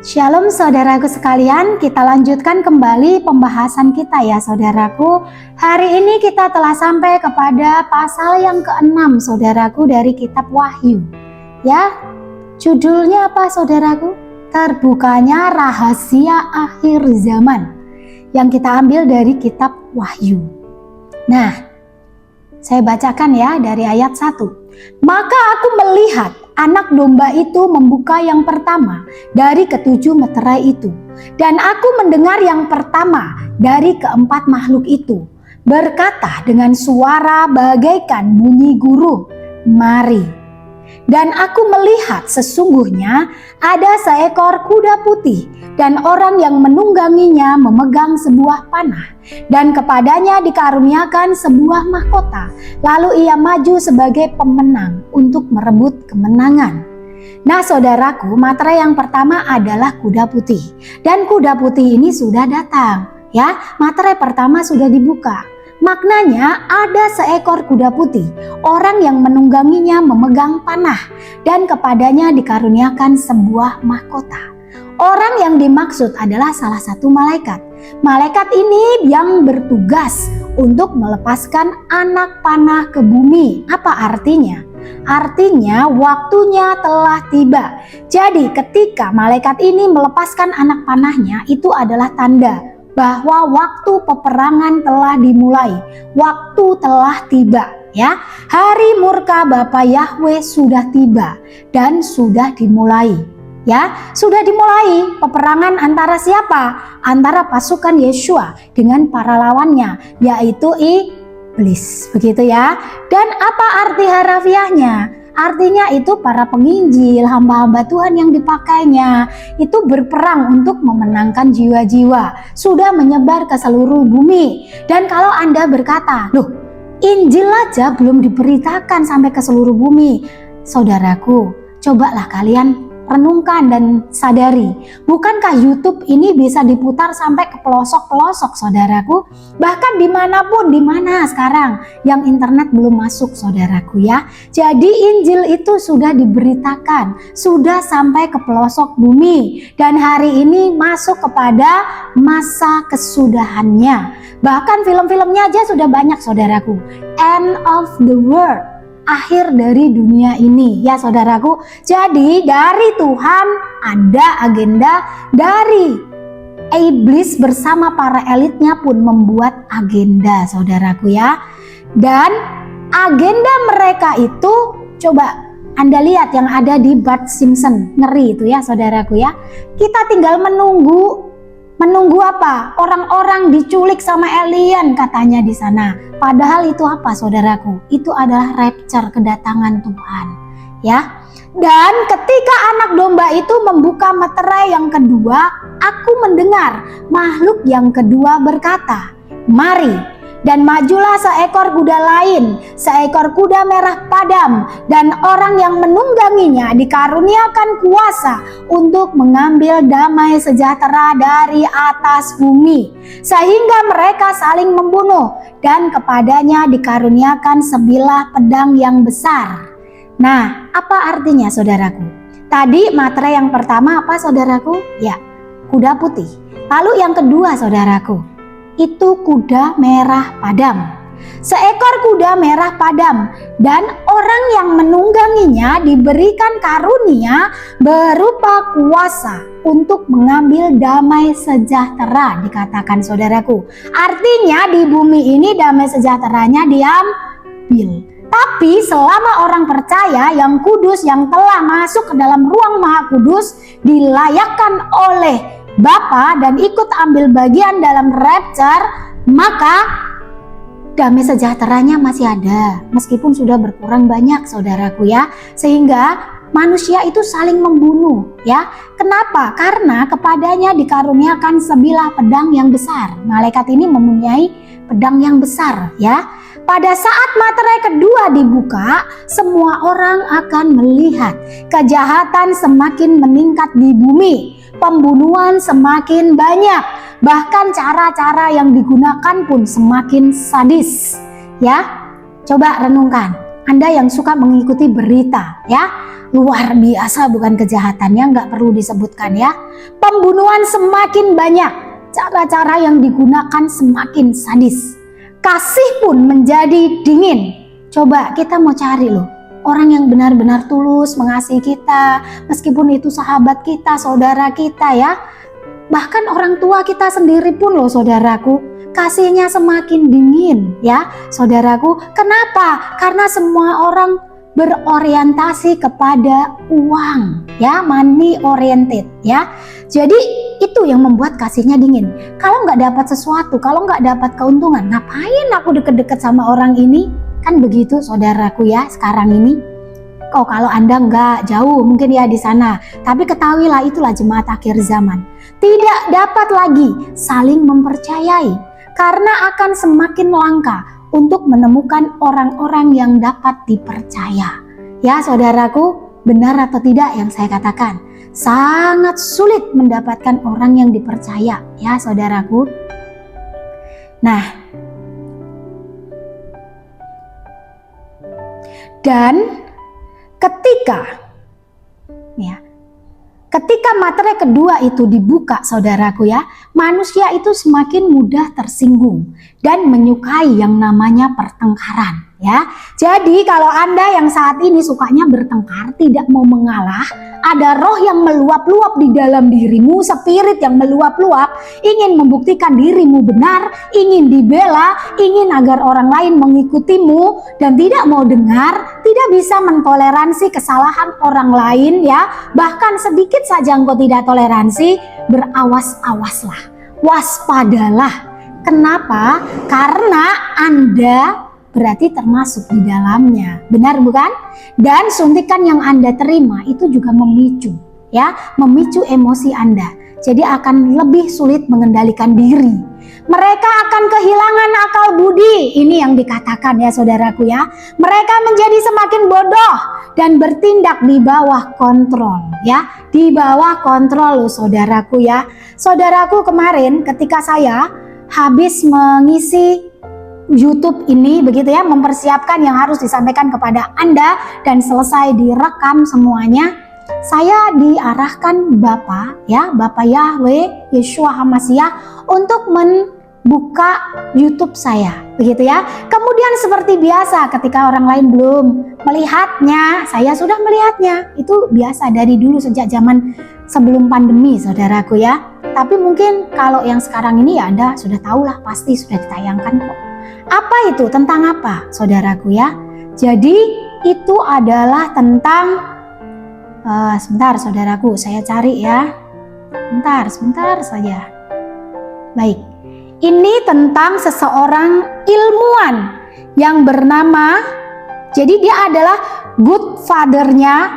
Shalom saudaraku sekalian, kita lanjutkan kembali pembahasan kita ya saudaraku. Hari ini kita telah sampai kepada pasal yang ke-6 saudaraku dari kitab Wahyu. Ya, judulnya apa saudaraku? Terbukanya rahasia akhir zaman, yang kita ambil dari kitab Wahyu. Nah, saya bacakan ya dari ayat 1. Maka aku melihat anak domba itu membuka yang pertama dari ketujuh meterai itu. Dan aku mendengar yang pertama dari keempat makhluk itu berkata dengan suara bagaikan bunyi guru, "Mari." Dan aku melihat sesungguhnya ada seekor kuda putih dan orang yang menungganginya memegang sebuah panah, dan kepadanya dikaruniakan sebuah mahkota. Lalu ia maju sebagai pemenang untuk merebut kemenangan. Nah saudaraku, materai yang pertama adalah kuda putih, dan kuda putih ini sudah datang ya. Materai pertama sudah dibuka. Maknanya ada seekor kuda putih, orang yang menungganginya memegang panah, dan kepadanya dikaruniakan sebuah mahkota. Orang yang dimaksud adalah salah satu malaikat. Malaikat ini yang bertugas untuk melepaskan anak panah ke bumi. Apa artinya? Artinya waktunya telah tiba. Jadi ketika malaikat ini melepaskan anak panahnya, itu adalah tanda bahwa waktu peperangan telah dimulai, waktu telah tiba ya. Hari murka Bapa Yahweh sudah tiba dan sudah dimulai ya. Sudah dimulai peperangan antara siapa? Antara pasukan Yeshua dengan para lawannya, yaitu iblis, begitu ya. Dan apa arti harafiahnya? Artinya itu para penginjil, hamba-hamba Tuhan yang dipakainya itu berperang untuk memenangkan jiwa-jiwa, sudah menyebar ke seluruh bumi. Dan kalau Anda berkata, loh, Injil aja belum diberitakan sampai ke seluruh bumi, saudaraku, cobalah kalian renungkan dan sadari, bukankah YouTube ini bisa diputar sampai ke pelosok-pelosok saudaraku? Bahkan dimanapun, dimana sekarang yang internet belum masuk saudaraku ya. Jadi Injil itu sudah diberitakan, sudah sampai ke pelosok bumi, dan hari ini masuk kepada masa kesudahannya. Bahkan film-filmnya aja sudah banyak saudaraku. End of the world, akhir dari dunia ini ya saudaraku. Jadi dari Tuhan ada agenda, dari iblis bersama para elitnya pun membuat agenda saudaraku ya. Dan agenda mereka itu, coba Anda lihat yang ada di Bart Simpson, ngeri itu ya saudaraku ya. Kita tinggal menunggu apa? Orang-orang diculik sama alien katanya di sana. Padahal itu apa saudaraku? Itu adalah rapture, kedatangan Tuhan ya. Dan ketika anak domba itu membuka meterai yang kedua, aku mendengar makhluk yang kedua berkata, "Mari." Dan majulah seekor kuda lain, seekor kuda merah padam, dan orang yang menungganginya dikaruniakan kuasa untuk mengambil damai sejahtera dari atas bumi, sehingga mereka saling membunuh, dan kepadanya dikaruniakan sebilah pedang yang besar. Nah, apa artinya saudaraku? Tadi materai yang pertama apa saudaraku? Ya, kuda putih. Lalu yang kedua saudaraku, itu kuda merah padam. Seekor kuda merah padam, dan orang yang menungganginya diberikan karunia berupa kuasa untuk mengambil damai sejahtera, dikatakan saudaraku. Artinya di bumi ini damai sejahteranya diambil. Tapi selama orang percaya yang kudus, yang telah masuk ke dalam ruang maha kudus, dilayakkan oleh Bapa dan ikut ambil bagian dalam rapture, maka damai sejahteranya masih ada, meskipun sudah berkurang banyak saudaraku ya. Sehingga manusia itu saling membunuh ya. Kenapa? Karena kepadanya dikaruniakan sebilah pedang yang besar. Malaikat ini mempunyai pedang yang besar ya. Pada saat materai kedua dibuka, semua orang akan melihat kejahatan semakin meningkat di bumi. Pembunuhan semakin banyak, bahkan cara-cara yang digunakan pun semakin sadis ya. Coba renungkan, Anda yang suka mengikuti berita ya, luar biasa bukan kejahatannya, nggak perlu disebutkan ya. Pembunuhan semakin banyak, cara-cara yang digunakan semakin sadis. Kasih pun menjadi dingin. Coba kita mau cari loh, orang yang benar-benar tulus mengasihi kita, meskipun itu sahabat kita, saudara kita ya. Bahkan orang tua kita sendiri pun loh saudaraku, kasihnya semakin dingin ya saudaraku. Kenapa? Karena semua orang berorientasi kepada uang ya, money oriented ya. Jadi itu yang membuat kasihnya dingin. Kalau nggak dapat sesuatu, kalau nggak dapat keuntungan, ngapain aku deket-deket sama orang ini? Kan begitu saudaraku ya sekarang ini. Oh, kalau Anda nggak jauh mungkin ya di sana, tapi ketahuilah itulah jemaat akhir zaman. Tidak dapat lagi saling mempercayai karena akan semakin langka untuk menemukan orang-orang yang dapat dipercaya. Ya saudaraku, benar atau tidak yang saya katakan? Sangat sulit mendapatkan orang yang dipercaya ya saudaraku. Nah, dan ketika materai kedua itu dibuka saudaraku ya, manusia itu semakin mudah tersinggung dan menyukai yang namanya pertengkaran ya. Jadi kalau Anda yang saat ini sukanya bertengkar, tidak mau mengalah, ada roh yang meluap-luap di dalam dirimu, spirit yang meluap-luap, ingin membuktikan dirimu benar, ingin dibela, ingin agar orang lain mengikutimu dan tidak mau dengar, tidak bisa mentoleransi kesalahan orang lain ya. Bahkan sedikit saja engkau tidak toleransi, berawas-awaslah, waspadalah. Kenapa? Karena Anda berarti termasuk di dalamnya, benar bukan? Dan suntikan yang Anda terima itu juga memicu ya, memicu emosi Anda. Jadi akan lebih sulit mengendalikan diri. Mereka akan kehilangan akal budi, ini yang dikatakan ya saudaraku ya. Mereka menjadi semakin bodoh dan bertindak di bawah kontrol ya, di bawah kontrol loh saudaraku ya. Saudaraku, kemarin ketika saya habis mengisi YouTube ini begitu ya, mempersiapkan yang harus disampaikan kepada Anda dan selesai direkam semuanya, saya diarahkan Bapak Yahweh Yeshua Hamasiah untuk membuka YouTube saya begitu ya. Kemudian seperti biasa ketika orang lain belum melihatnya, saya sudah melihatnya. Itu biasa dari dulu sejak zaman sebelum pandemi saudaraku ya. Tapi mungkin kalau yang sekarang ini ya Anda sudah tahulah, pasti sudah ditayangkan kok. Apa itu? Tentang apa saudaraku ya? Jadi itu adalah tentang sebentar saudaraku, saya cari ya. Sebentar saja. Baik, ini tentang seseorang ilmuwan yang bernama, jadi dia adalah Godfather-nya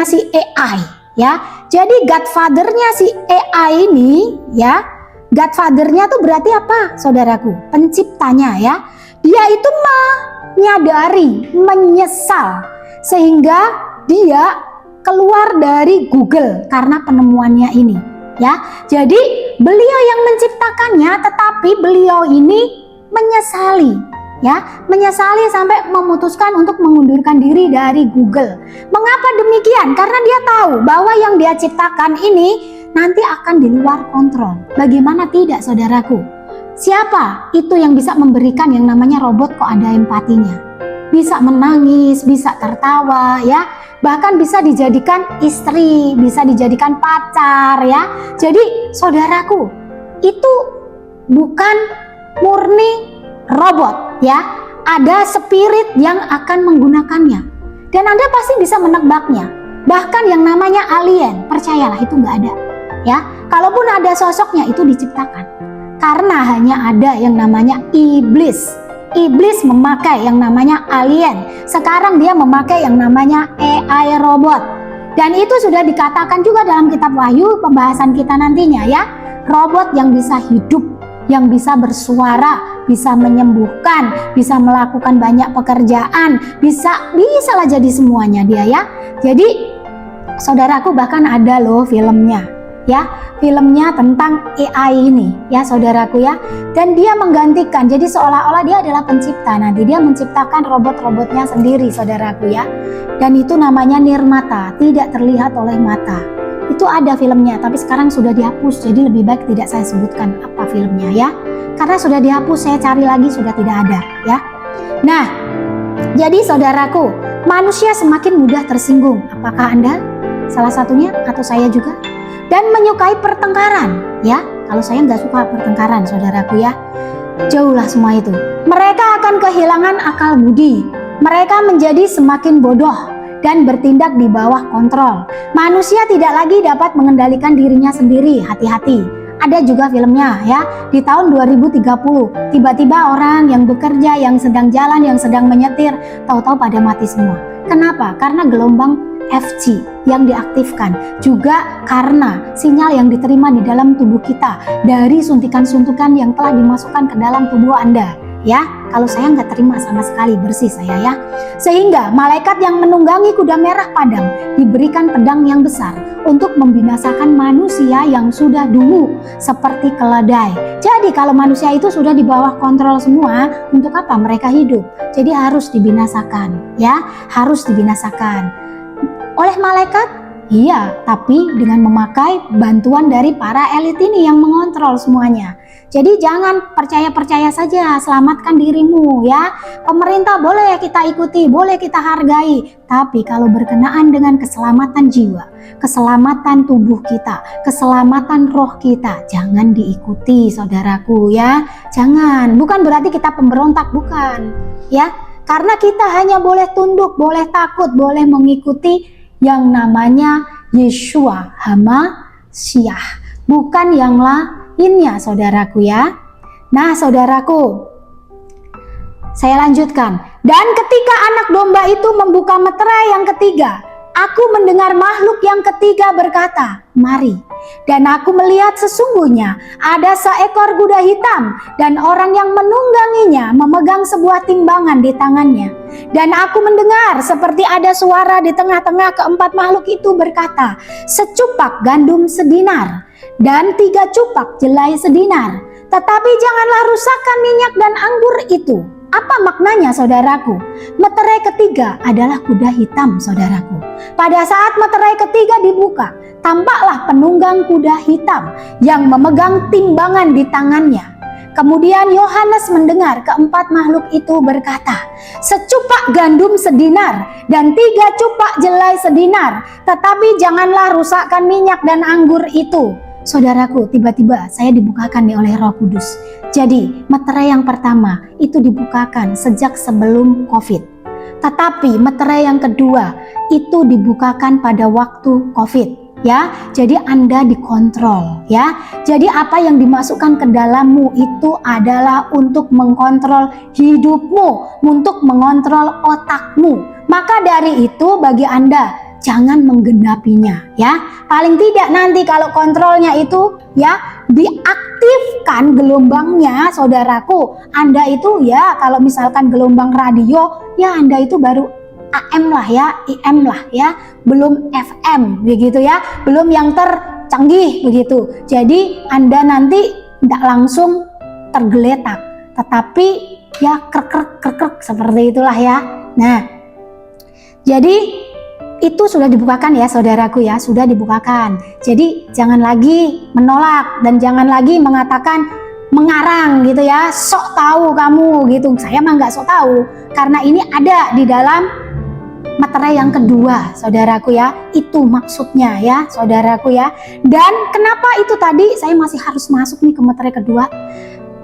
si AI ya. Jadi Godfather-nya si AI ini ya, Godfather-nya tuh berarti apa saudaraku? Penciptanya ya. Dia itu menyadari, menyesal sehingga dia keluar dari Google karena penemuannya ini ya. Jadi beliau yang menciptakannya, tetapi beliau ini menyesali ya, menyesali sampai memutuskan untuk mengundurkan diri dari Google. Mengapa demikian? Karena dia tahu bahwa yang dia ciptakan ini nanti akan di luar kontrol. Bagaimana tidak saudaraku? Siapa itu yang bisa memberikan yang namanya robot kok ada empatinya? Bisa menangis, bisa tertawa ya, bahkan bisa dijadikan istri, bisa dijadikan pacar ya. Jadi saudaraku, itu bukan murni robot ya, ada spirit yang akan menggunakannya. Dan Anda pasti bisa menebaknya. Bahkan yang namanya alien, percayalah itu nggak ada ya. Kalaupun ada sosoknya itu diciptakan. Karena hanya ada yang namanya iblis. Iblis memakai yang namanya alien. Sekarang dia memakai yang namanya AI robot. Dan itu sudah dikatakan juga dalam kitab Wahyu pembahasan kita nantinya ya. Robot yang bisa hidup, yang bisa bersuara, bisa menyembuhkan, bisa melakukan banyak pekerjaan, bisalah jadi semuanya dia ya. Jadi saudaraku, bahkan ada loh filmnya ya, filmnya tentang AI ini ya saudaraku ya. Dan dia menggantikan, jadi seolah-olah dia adalah pencipta. Nanti dia menciptakan robot-robotnya sendiri saudaraku ya. Dan itu namanya nirmata, tidak terlihat oleh mata. Itu ada filmnya, tapi sekarang sudah dihapus. Jadi lebih baik tidak saya sebutkan apa filmnya ya. Karena sudah dihapus, saya cari lagi sudah tidak ada ya. Nah, jadi saudaraku, manusia semakin mudah tersinggung. Apakah Anda salah satunya atau saya juga? Dan menyukai pertengkaran ya. Kalau saya nggak suka pertengkaran saudaraku ya, jauhlah semua itu. Mereka akan kehilangan akal budi. Mereka menjadi semakin bodoh dan bertindak di bawah kontrol. Manusia tidak lagi dapat mengendalikan dirinya sendiri. Hati-hati. Ada juga filmnya ya, di tahun 2030 tiba-tiba orang yang bekerja, yang sedang jalan, yang sedang menyetir, tahu-tahu pada mati semua. Kenapa? Karena gelombang FG yang diaktifkan, juga karena sinyal yang diterima di dalam tubuh kita dari suntikan-suntikan yang telah dimasukkan ke dalam tubuh Anda ya. Kalau saya nggak terima sama sekali, bersih saya ya. Sehingga malaikat yang menunggangi kuda merah padam diberikan pedang yang besar untuk membinasakan manusia yang sudah dungu seperti keledai. Jadi kalau manusia itu sudah di bawah kontrol semua, untuk apa mereka hidup? Jadi harus dibinasakan ya, harus dibinasakan oleh malaikat, iya, tapi dengan memakai bantuan dari para elit ini yang mengontrol semuanya. Jadi jangan percaya-percaya saja, selamatkan dirimu ya. Pemerintah boleh kita ikuti, boleh kita hargai, tapi kalau berkenaan dengan keselamatan jiwa, keselamatan tubuh kita, keselamatan roh kita, jangan diikuti saudaraku ya. Jangan, bukan berarti kita pemberontak, bukan ya. Karena kita hanya boleh tunduk, boleh takut, boleh mengikuti yang namanya Yeshua HaMasyiah, bukan yang lainnya saudaraku ya. Nah saudaraku, saya lanjutkan. Dan ketika anak domba itu membuka meterai yang ketiga, aku mendengar makhluk yang ketiga berkata, mari. Dan aku melihat sesungguhnya ada seekor kuda hitam dan orang yang menungganginya memegang sebuah timbangan di tangannya. Dan aku mendengar seperti ada suara di tengah-tengah keempat makhluk itu berkata, secupak gandum sedinar dan 3 cupak jelai sedinar. Tetapi janganlah rusakkan minyak dan anggur itu. Apa maknanya saudaraku? Meterai ketiga adalah kuda hitam saudaraku. Pada saat meterai ketiga dibuka, tampaklah penunggang kuda hitam yang memegang timbangan di tangannya. Kemudian Yohanes mendengar keempat makhluk itu berkata, secupak gandum sedinar dan 3 cupak jelai sedinar, tetapi janganlah rusakkan minyak dan anggur itu. Saudaraku, tiba-tiba saya dibukakan oleh Roh Kudus. Jadi meterai yang pertama itu dibukakan sejak sebelum COVID. Tetapi meterai yang kedua itu dibukakan pada waktu COVID. Ya, jadi Anda dikontrol ya. Jadi apa yang dimasukkan ke dalammu itu adalah untuk mengkontrol hidupmu, untuk mengontrol otakmu. Maka dari itu bagi Anda jangan menggenapinya ya. Paling tidak nanti kalau kontrolnya itu ya diaktifkan gelombangnya saudaraku, Anda itu ya kalau misalkan gelombang radio ya Anda itu baru AM lah ya, IM lah ya, belum FM begitu ya, belum yang tercanggih begitu. Jadi Anda nanti tidak langsung tergeletak, tetapi ya krek seperti itulah ya. Nah, jadi itu sudah dibukakan ya saudaraku ya, sudah dibukakan. Jadi jangan lagi menolak dan jangan lagi mengatakan mengarang gitu ya, sok tahu kamu gitu. Saya mah nggak sok tahu, karena ini ada di dalam meterai yang kedua saudaraku ya, itu maksudnya ya saudaraku ya. Dan kenapa itu tadi saya masih harus masuk nih ke meterai kedua?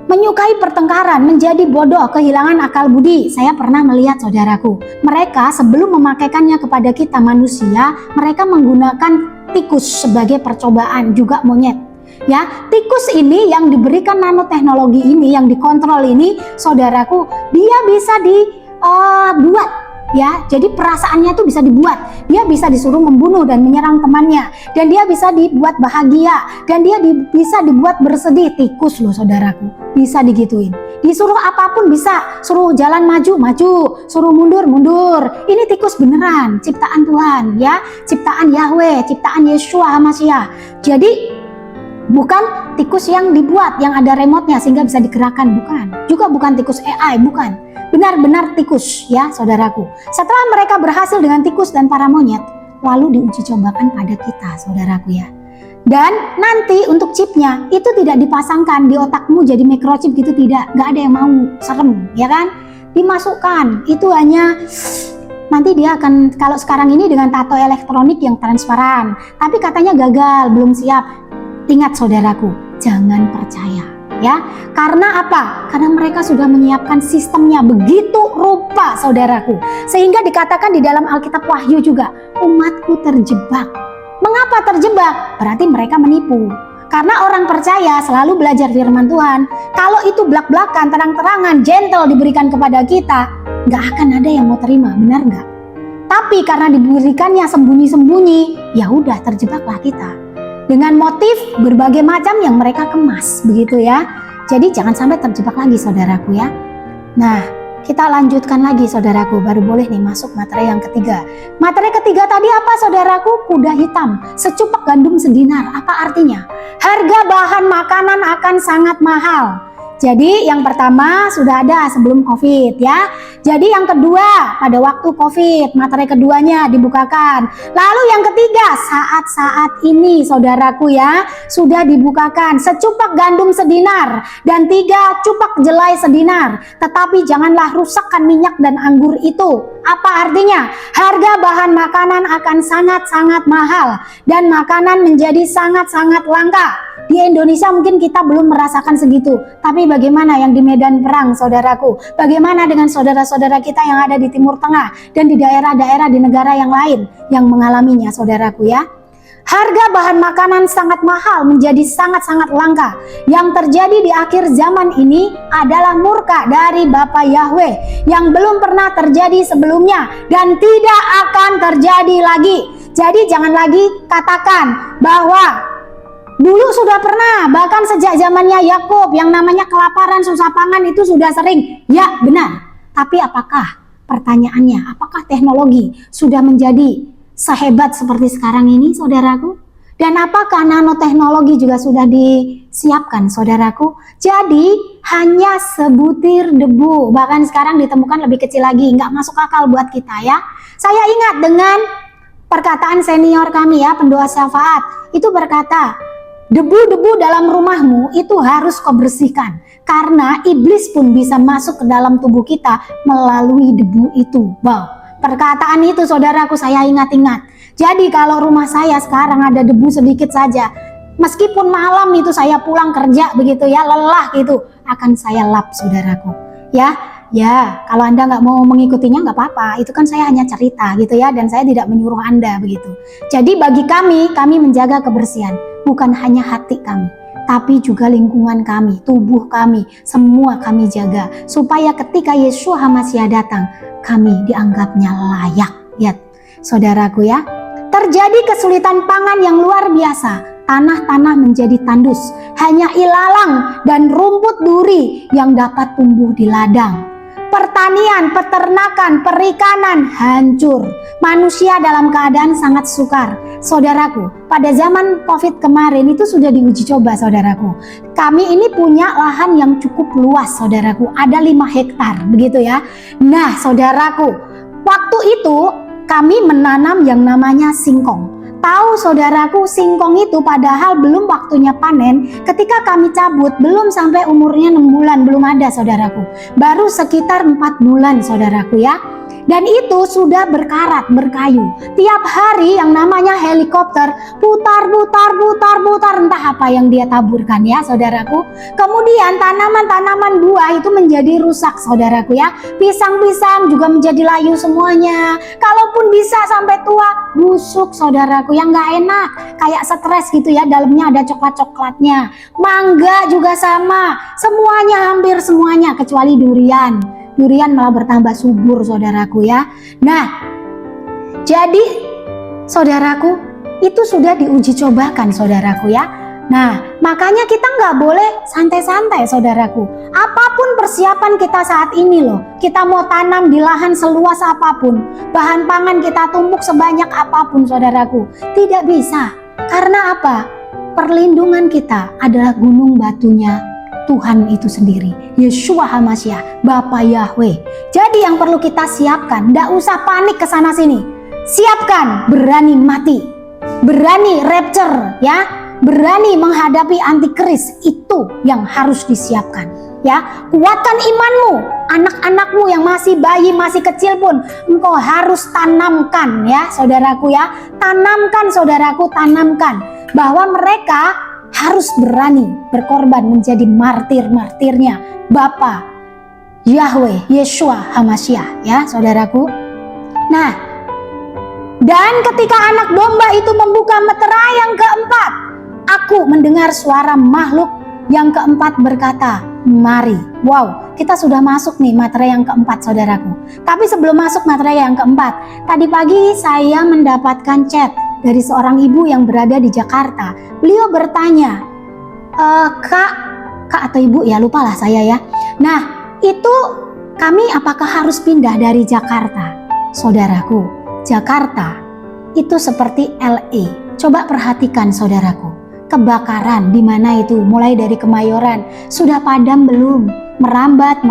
Menyukai pertengkaran, menjadi bodoh, kehilangan akal budi. Saya pernah melihat saudaraku, mereka sebelum memakaikannya kepada kita manusia, mereka menggunakan tikus sebagai percobaan, juga monyet. Ya, tikus ini yang diberikan nanoteknologi ini, yang dikontrol ini, saudaraku, dia bisa dibuat. Ya, jadi perasaannya tuh bisa dibuat. Dia bisa disuruh membunuh dan menyerang temannya, dan dia bisa dibuat bahagia, dan dia bisa dibuat bersedih. Tikus loh saudaraku, bisa digituin. disuruh apapun bisa, suruh jalan maju, maju, suruh mundur, mundur. Ini tikus beneran, ciptaan Tuhan ya, ciptaan Yahweh, ciptaan Yeshua HaMashiach. Jadi bukan tikus yang dibuat, yang ada remote-nya sehingga bisa digerakkan, bukan. Juga bukan tikus AI, bukan. Benar-benar tikus ya saudaraku. Setelah mereka berhasil dengan tikus dan para monyet, lalu diuji cobakan pada kita saudaraku ya. Dan nanti untuk chipnya itu tidak dipasangkan di otakmu jadi microchip gitu, tidak, nggak ada yang mau, serem ya kan. Dimasukkan itu hanya nanti dia akan, kalau sekarang ini dengan tato elektronik yang transparan, tapi katanya gagal, belum siap. Ingat saudaraku, jangan percaya ya. Karena apa? Karena mereka sudah menyiapkan sistemnya begitu rupa saudaraku, sehingga dikatakan di dalam Alkitab Wahyu juga, umatku terjebak. Mengapa terjebak? Berarti mereka menipu. Karena orang percaya selalu belajar firman Tuhan. Kalau itu belak-belakan, terang-terangan, gentle diberikan kepada kita, nggak akan ada yang mau terima, benar nggak? Tapi karena diberikannya sembunyi-sembunyi, ya udah terjebaklah kita. Dengan motif berbagai macam yang mereka kemas, begitu ya. Jadi jangan sampai terjebak lagi saudaraku ya. Nah, kita lanjutkan lagi saudaraku, baru boleh nih masuk materi yang ketiga. Materi ketiga tadi apa saudaraku? Kuda hitam, secupak gandum sedinar. Apa artinya? Harga bahan makanan akan sangat mahal. Jadi yang pertama sudah ada sebelum COVID ya. Jadi yang kedua pada waktu COVID, materi keduanya dibukakan. Lalu yang ketiga saat-saat ini saudaraku ya, sudah dibukakan secupak gandum sedinar dan 3 cupak jelai sedinar. Tetapi janganlah rusakkan minyak dan anggur itu. Apa artinya? Harga bahan makanan akan sangat-sangat mahal dan makanan menjadi sangat-sangat langka. Di Indonesia mungkin kita belum merasakan segitu, tapi bagaimana yang di medan perang saudaraku? Bagaimana dengan saudara-saudara kita yang ada di Timur Tengah dan di daerah-daerah di negara yang lain yang mengalaminya saudaraku ya? Harga bahan makanan sangat mahal menjadi sangat-sangat langka. Yang terjadi di akhir zaman ini adalah murka dari Bapa Yahweh yang belum pernah terjadi sebelumnya dan tidak akan terjadi lagi. Jadi jangan lagi katakan bahwa dulu sudah pernah, bahkan sejak zamannya Yakub yang namanya kelaparan, susah pangan itu sudah sering. Ya benar, tapi apakah, pertanyaannya, apakah teknologi sudah menjadi sehebat seperti sekarang ini saudaraku? Dan apakah nanoteknologi juga sudah disiapkan saudaraku? Jadi hanya sebutir debu, bahkan sekarang ditemukan lebih kecil lagi, nggak masuk akal buat kita ya. Saya ingat dengan perkataan senior kami ya, pendoa syafaat, itu berkata, debu-debu dalam rumahmu itu harus kau bersihkan, karena iblis pun bisa masuk ke dalam tubuh kita melalui debu itu. Wow, perkataan itu saudaraku saya ingat-ingat. Jadi kalau rumah saya sekarang ada debu sedikit saja, meskipun malam itu saya pulang kerja begitu ya, lelah gitu, akan saya lap saudaraku ya. Ya, kalau Anda nggak mau mengikutinya nggak apa-apa, itu kan saya hanya cerita gitu ya, dan saya tidak menyuruh Anda begitu. Jadi bagi kami menjaga kebersihan, bukan hanya hati kami, tapi juga lingkungan kami, tubuh kami, semua kami jaga, supaya ketika Yeshua HaMashiach datang, kami dianggapnya layak. Ya, saudaraku ya, terjadi kesulitan pangan yang luar biasa. Tanah-tanah menjadi tandus, hanya ilalang dan rumput duri yang dapat tumbuh di ladang. Pertanian, peternakan, perikanan hancur. Manusia dalam keadaan sangat sukar. Saudaraku, pada zaman COVID kemarin itu sudah diuji coba saudaraku. Kami ini punya lahan yang cukup luas saudaraku, ada 5 hektar begitu ya. Nah saudaraku, waktu itu kami menanam yang namanya singkong. Tahu saudaraku, singkong itu padahal belum waktunya panen, ketika kami cabut belum sampai umurnya 6 bulan, belum ada saudaraku, baru sekitar 4 bulan saudaraku ya. Dan itu sudah berkarat, berkayu. Tiap hari yang namanya helikopter putar, entah apa yang dia taburkan ya saudaraku. Kemudian tanaman-tanaman buah itu menjadi rusak saudaraku ya. Pisang-pisang juga menjadi layu semuanya. Kalaupun bisa sampai tua, busuk saudaraku, yang nggak enak, kayak stres gitu ya, dalamnya ada coklat-coklatnya. Mangga juga sama, semuanya, hampir semuanya kecuali durian. Durian malah bertambah subur saudaraku ya. Nah, jadi saudaraku, itu sudah diuji cobakan saudaraku ya. Nah, makanya kita nggak boleh santai-santai saudaraku. Apapun persiapan kita saat ini loh, kita mau tanam di lahan seluas apapun, bahan pangan kita tumpuk sebanyak apapun saudaraku, tidak bisa. Karena apa? Perlindungan kita adalah gunung batunya Tuhan itu sendiri, Yeshua HaMashiach, Bapa Yahweh. Jadi yang perlu kita siapkan, nggak usah panik ke sana sini. Siapkan, berani mati, berani rapture ya, berani menghadapi antikris, itu yang harus disiapkan ya. Kuatkan imanmu, anak-anakmu yang masih bayi, masih kecil pun engkau harus tanamkan ya saudaraku ya. Tanamkan saudaraku, tanamkan bahwa mereka harus berani berkorban menjadi martir-martirnya Bapa Yahweh, Yeshua HaMashiach ya saudaraku. Nah, dan ketika anak domba itu membuka meterai yang keempat, aku mendengar suara makhluk yang keempat berkata, mari. Wow, kita sudah masuk nih materai yang keempat saudaraku. Tapi sebelum masuk materai yang keempat, tadi pagi saya mendapatkan chat dari seorang ibu yang berada di Jakarta. Beliau bertanya, kak atau ibu ya, lupalah saya ya. Nah, itu kami apakah harus pindah dari Jakarta? Saudaraku, Jakarta itu seperti LA. Coba perhatikan saudaraku, kebakaran di mana itu, mulai dari Kemayoran, sudah padam belum? Merambat,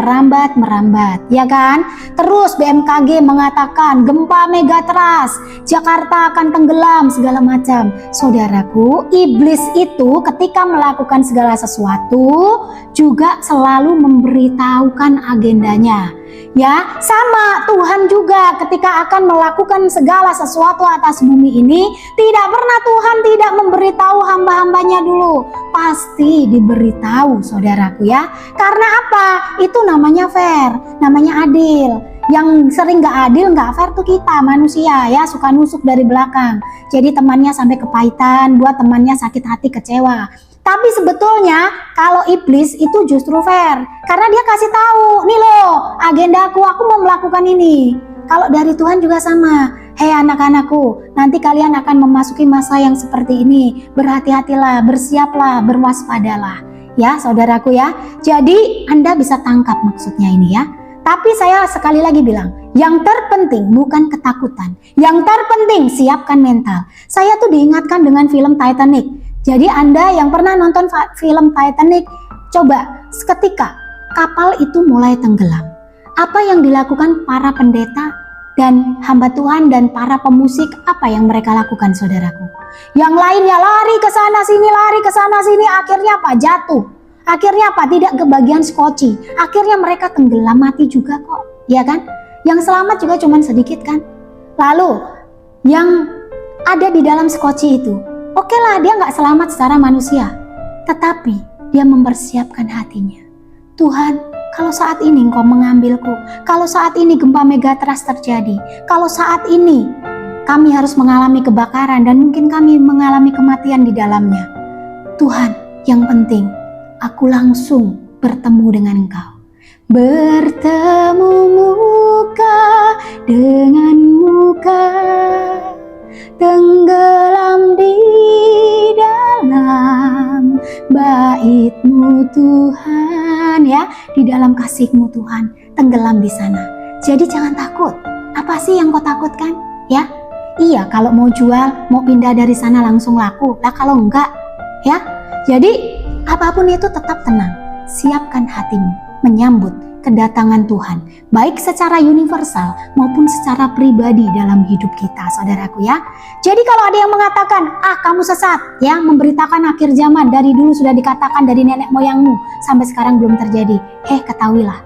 ya kan? Terus BMKG mengatakan gempa megatrust, Jakarta akan tenggelam, segala macam. Saudaraku, iblis itu ketika melakukan segala sesuatu juga selalu memberitahukan agendanya. Ya, sama Tuhan juga ketika akan melakukan segala sesuatu atas bumi ini, tidak pernah Tuhan tidak memberitahu hamba-hambanya dulu. Pasti diberitahu saudaraku ya. Karena apa? Itu namanya fair, namanya adil. Yang sering gak adil, gak fair tuh kita manusia ya, suka nusuk dari belakang. Jadi temannya sampai kepahitan, buat temannya sakit hati, kecewa. Tapi sebetulnya kalau iblis itu justru fair, karena dia kasih tahu, nih loh agendaku, aku mau melakukan ini. Kalau dari Tuhan juga sama, hei anak-anakku, nanti kalian akan memasuki masa yang seperti ini, berhati-hatilah, bersiaplah, berwaspadalah. Ya saudaraku ya, jadi Anda bisa tangkap maksudnya ini ya. Tapi saya sekali lagi bilang, yang terpenting bukan ketakutan, yang terpenting siapkan mental. Saya tuh diingatkan dengan film Titanic. Jadi Anda yang pernah nonton film Titanic, coba seketika kapal itu mulai tenggelam, apa yang dilakukan para pendeta dan hamba Tuhan dan para pemusik, apa yang mereka lakukan saudaraku? Yang lainnya lari ke sana sini, akhirnya apa? Jatuh. Akhirnya apa? Tidak kebagian skoci. Akhirnya mereka tenggelam, mati juga kok, ya kan? Yang selamat juga cuman sedikit kan? Lalu yang ada di dalam skoci itu, oke lah, dia nggak selamat secara manusia, tetapi dia mempersiapkan hatinya. Tuhan, kalau saat ini Engkau mengambilku, kalau saat ini gempa megatrust terjadi, kalau saat ini kami harus mengalami kebakaran dan mungkin kami mengalami kematian di dalamnya, Tuhan, yang penting aku langsung bertemu dengan Engkau. Bertemu muka dengan muka, tenggelam di dalam bait-Mu Tuhan ya, di dalam kasih-Mu Tuhan, tenggelam di sana. Jadi jangan takut. Apa sih yang kau takutkan? Ya, iya kalau mau jual, mau pindah dari sana langsung laku. Lah kalau enggak, ya. Jadi apapun itu tetap tenang. Siapkan hatimu menyambut kedatangan Tuhan, baik secara universal maupun secara pribadi dalam hidup kita, saudaraku ya. Jadi kalau ada yang mengatakan, kamu sesat ya, memberitakan akhir zaman, dari dulu sudah dikatakan dari nenek moyangmu sampai sekarang belum terjadi. Ketahuilah,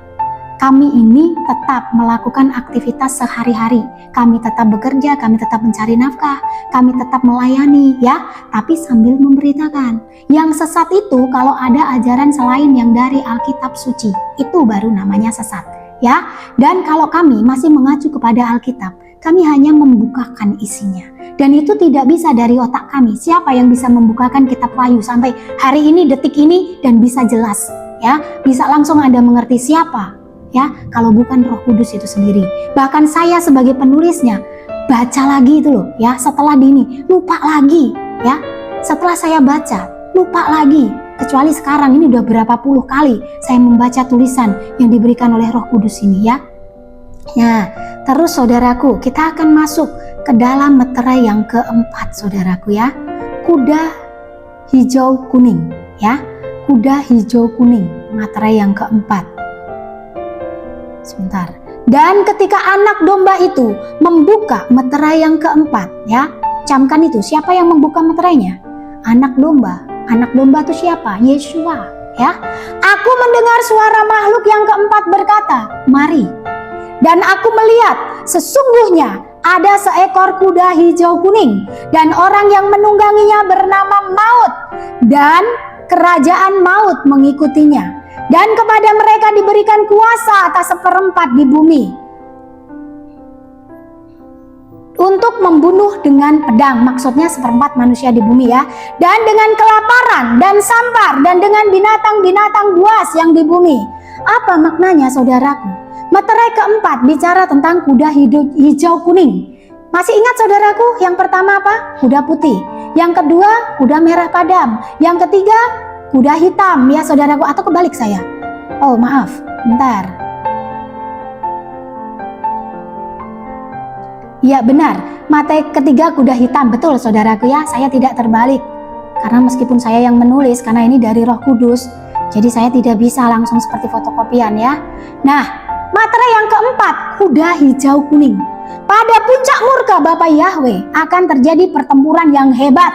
kami ini tetap melakukan aktivitas sehari-hari. Kami tetap bekerja, kami tetap mencari nafkah, kami tetap melayani ya, tapi sambil memberitakan. Yang sesat itu kalau ada ajaran selain yang dari Alkitab suci, itu baru namanya sesat ya. Dan kalau kami masih mengacu kepada Alkitab, kami hanya membukakan isinya. Dan itu tidak bisa dari otak kami. Siapa yang bisa membukakan kitab Wahyu sampai hari ini, detik ini, dan bisa jelas ya, bisa langsung Anda mengerti siapa ya, kalau bukan Roh Kudus itu sendiri. Bahkan saya sebagai penulisnya baca lagi itu loh ya, setelah lupa lagi ya. Setelah saya baca, lupa lagi. Kecuali sekarang ini udah berapa puluh kali saya membaca tulisan yang diberikan oleh Roh Kudus ini ya. Nah, terus saudaraku, kita akan masuk ke dalam meterai yang keempat saudaraku ya. Kuda hijau kuning ya. Kuda hijau kuning, meterai yang keempat. Sebentar. Dan ketika anak domba itu membuka meterai yang keempat ya. Camkan itu, siapa yang membuka meterainya? Anak domba. Anak domba itu siapa? Yesua ya. Aku mendengar suara makhluk yang keempat berkata, mari. Dan aku melihat sesungguhnya ada seekor kuda hijau kuning dan orang yang menungganginya bernama Maut dan kerajaan maut mengikutinya. Dan kepada mereka diberikan kuasa atas seperempat di bumi untuk membunuh dengan pedang, maksudnya seperempat manusia di bumi ya, dan dengan kelaparan dan sampar dan dengan binatang-binatang buas yang di bumi. Apa maknanya saudaraku? Meterai keempat bicara tentang kuda hijau kuning. Masih ingat saudaraku, yang pertama apa? Kuda putih. Yang kedua, kuda merah padam. Yang ketiga, kuda hitam ya saudaraku, atau kebalik saya. Oh maaf, bentar. Ya benar, meterai ketiga kuda hitam, betul saudaraku ya, saya tidak terbalik. Karena meskipun saya yang menulis, karena ini dari Roh Kudus, jadi saya tidak bisa langsung seperti fotokopian ya. Nah, meterai yang keempat, kuda hijau kuning. Pada puncak murka Bapa Yahweh akan terjadi pertempuran yang hebat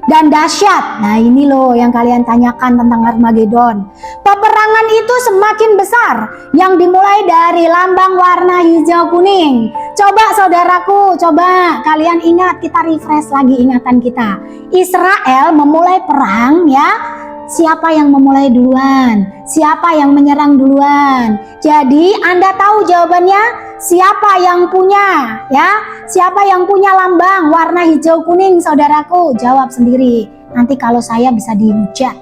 dan dahsyat. Nah ini loh yang kalian tanyakan tentang Armageddon. Peperangan itu semakin besar yang dimulai dari lambang warna hijau kuning. Coba saudaraku, coba kalian ingat, kita refresh lagi ingatan kita. Israel memulai perang ya. Siapa yang memulai duluan? Siapa yang menyerang duluan? Jadi Anda tahu jawabannya? Siapa yang punya ya? Siapa yang punya lambang warna hijau kuning saudaraku? Jawab sendiri. Nanti kalau saya bisa dihujat.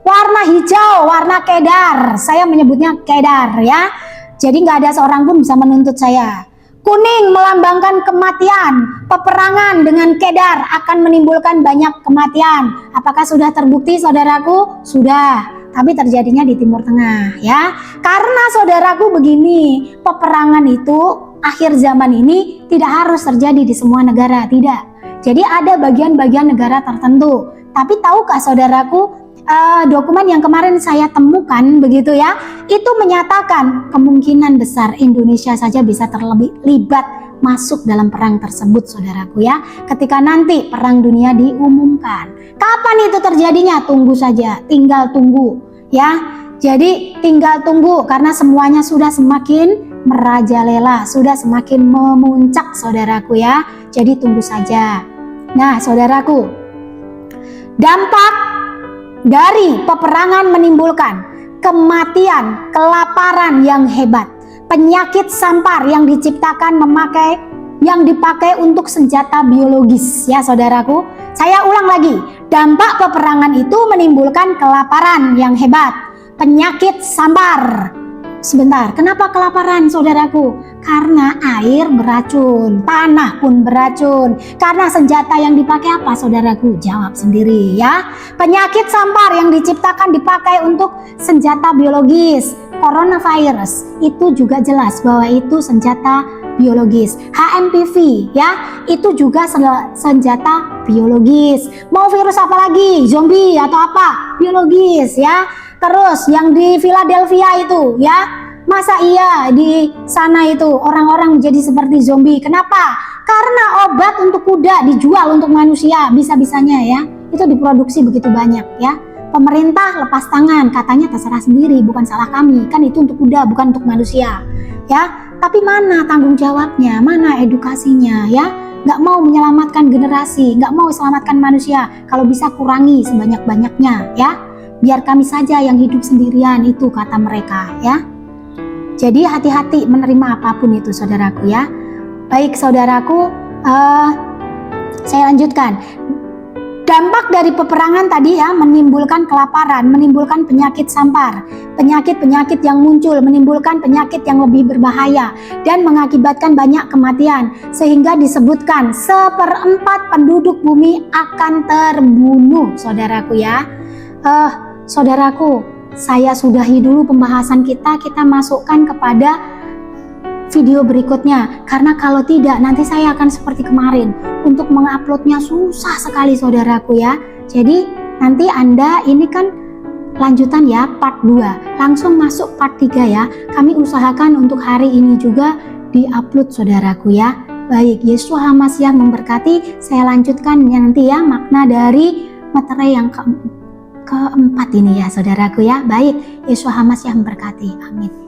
Warna hijau, warna kedar. Saya menyebutnya kedar ya. Jadi nggak ada seorang pun bisa menuntut saya. Kuning melambangkan kematian. Peperangan dengan kedar akan menimbulkan banyak kematian. Apakah sudah terbukti saudaraku? Sudah. Tapi terjadinya di Timur Tengah ya. Karena saudaraku begini, peperangan itu akhir zaman ini tidak harus terjadi di semua negara, tidak. Jadi ada bagian-bagian negara tertentu. Tapi tahukah saudaraku, dokumen yang kemarin saya temukan begitu ya, itu menyatakan kemungkinan besar Indonesia saja bisa terlibat masuk dalam perang tersebut saudaraku ya, ketika nanti perang dunia diumumkan. Kapan itu terjadinya? Tunggu saja, tinggal tunggu ya. Jadi tinggal tunggu karena semuanya sudah semakin merajalela, sudah semakin memuncak saudaraku ya. Jadi tunggu saja. Nah saudaraku, dampak dari peperangan menimbulkan kematian, kelaparan yang hebat, penyakit sampar yang yang dipakai untuk senjata biologis ya saudaraku. Saya ulang lagi, dampak peperangan itu menimbulkan kelaparan yang hebat, penyakit sampar. Sebentar, kenapa kelaparan saudaraku? Karena air beracun, tanah pun beracun. Karena senjata yang dipakai apa saudaraku? Jawab sendiri ya. Penyakit sampar yang diciptakan dipakai untuk senjata biologis. Coronavirus itu juga jelas bahwa itu senjata biologis. HMPV ya, itu juga senjata biologis. Mau virus apa lagi? Zombie atau apa? Biologis ya. Terus yang di Philadelphia itu ya, masa iya di sana itu orang-orang menjadi seperti zombie? Kenapa? Karena obat untuk kuda dijual untuk manusia, bisa-bisanya ya. Itu diproduksi begitu banyak ya. Pemerintah lepas tangan, katanya terserah sendiri, bukan salah kami. Kan itu untuk kuda, bukan untuk manusia ya. Tapi mana tanggung jawabnya, mana edukasinya ya? Nggak mau menyelamatkan generasi, nggak mau selamatkan manusia. Kalau bisa kurangi sebanyak-banyaknya ya. Biar kami saja yang hidup sendirian, itu kata mereka ya. Jadi hati-hati menerima apapun itu saudaraku ya. Baik saudaraku, saya lanjutkan. Dampak dari peperangan tadi ya, menimbulkan kelaparan, menimbulkan penyakit sampar, penyakit-penyakit yang muncul, menimbulkan penyakit yang lebih berbahaya dan mengakibatkan banyak kematian, sehingga disebutkan 1/4 penduduk bumi akan terbunuh, saudaraku ya. Saudaraku, saya sudahi dulu pembahasan kita masukkan kepada video berikutnya, karena kalau tidak nanti saya akan seperti kemarin, untuk menguploadnya susah sekali saudaraku ya. Jadi nanti Anda ini kan lanjutan ya, part 2, langsung masuk part 3 ya. Kami usahakan untuk hari ini juga diupload saudaraku ya. Baik, Yesus Hamasiah memberkati. Saya lanjutkan ya nanti ya, makna dari materai yang keempat ini ya saudaraku ya. Baik, Yesus Hamasiah memberkati. Amin.